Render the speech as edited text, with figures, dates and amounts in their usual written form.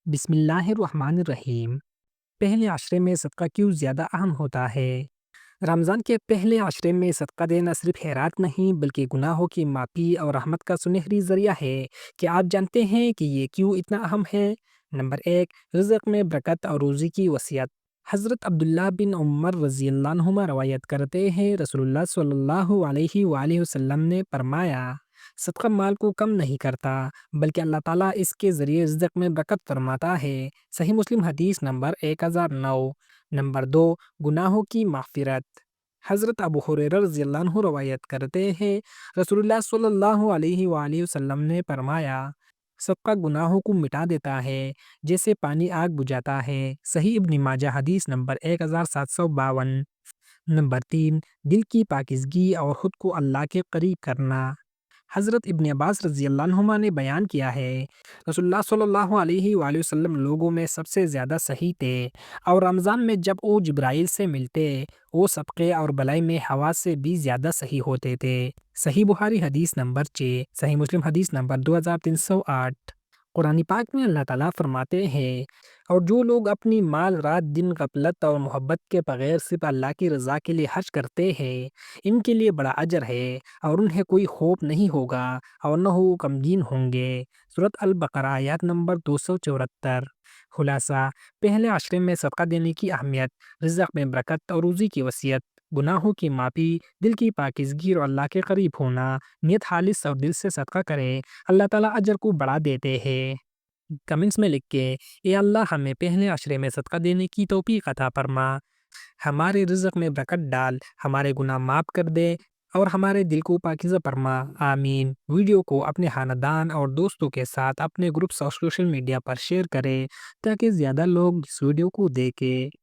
بسم اللہ الرحمن الرحیم۔ پہلے عشرے میں صدقہ کیوں زیادہ اہم ہوتا ہے؟ رمضان کے پہلے عشرے میں صدقہ دینا صرف خیرات نہیں بلکہ گناہوں کی معافی اور رحمت کا سنہری ذریعہ ہے۔ کیا آپ جانتے ہیں کہ یہ کیوں اتنا اہم ہے؟ نمبر 1، رزق میں برکت اور روزی کی وصیت۔ حضرت عبداللہ بن عمر رضی اللہ عنہما روایت کرتے ہیں، رسول اللہ صلی اللہ علیہ وآلہ وسلم نے فرمایا، صدقہ مال کو کم نہیں کرتا بلکہ اللہ تعالیٰ اس کے ذریعے رزق میں برکت فرماتا ہے۔ صحیح مسلم حدیث نمبر 1009۔ نمبر 2، گناہوں کی مغفرت۔ حضرت ابو ہریرہ رضی اللہ عنہ روایت کرتے ہیں، رسول اللہ صلی اللہ علیہ وآلہ وسلم نے فرمایا، صدقہ گناہوں کو مٹا دیتا ہے جیسے پانی آگ بجھاتا ہے۔ صحیح ابن ماجہ حدیث نمبر 1752۔ نمبر 3، دل کی پاکیزگی اور خود کو اللہ کے قریب کرنا۔ حضرت ابن عباس رضی اللہ عنہما نے بیان کیا ہے، رسول اللہ صلی اللہ علیہ وآلہ وسلم لوگوں میں سب سے زیادہ سخی تھے، اور رمضان میں جب وہ جبرائیل سے ملتے وہ صدقے اور بلائی میں ہوا سے بھی زیادہ سخی ہوتے تھے۔ صحیح بخاری حدیث نمبر 6۔ صحیح مسلم حدیث نمبر 2308۔ قرآن پاک میں اللہ تعالیٰ فرماتے ہیں، اور جو لوگ اپنی مال رات دن غفلت اور محبت کے بغیر صرف اللہ کی رضا کے لیے خرچ کرتے ہیں، ان کے لیے بڑا اجر ہے، اور انہیں کوئی خوف نہیں ہوگا اور نہ وہ غمگین ہوں گے۔ سورۃ البقرہ آیات نمبر 274۔ خلاصہ، پہلے عشرے میں صدقہ دینے کی اہمیت: رزق میں برکت اور روزی کی وصیت، گناہوں کی معافی، دل کی پاکیزگی اور اللہ کے قریب ہونا۔ نیت خالص اور دل سے صدقہ کرے، اللہ تعالیٰ اجر کو بڑھا دیتے ہیں۔ کمنٹس میں لکھ کے، اے اللہ ہمیں پہلے عشرے میں صدقہ دینے کی توفیق عطا فرما، ہمارے رزق میں برکت ڈال، ہمارے گناہ معاف کر دے اور ہمارے دل کو پاکیزہ فرما، آمین۔ ویڈیو کو اپنے خاندان اور دوستوں کے ساتھ اپنے گروپس اور سوشل میڈیا پر شیئر کریں تاکہ زیادہ لوگ اس ویڈیو کو دیکھیں۔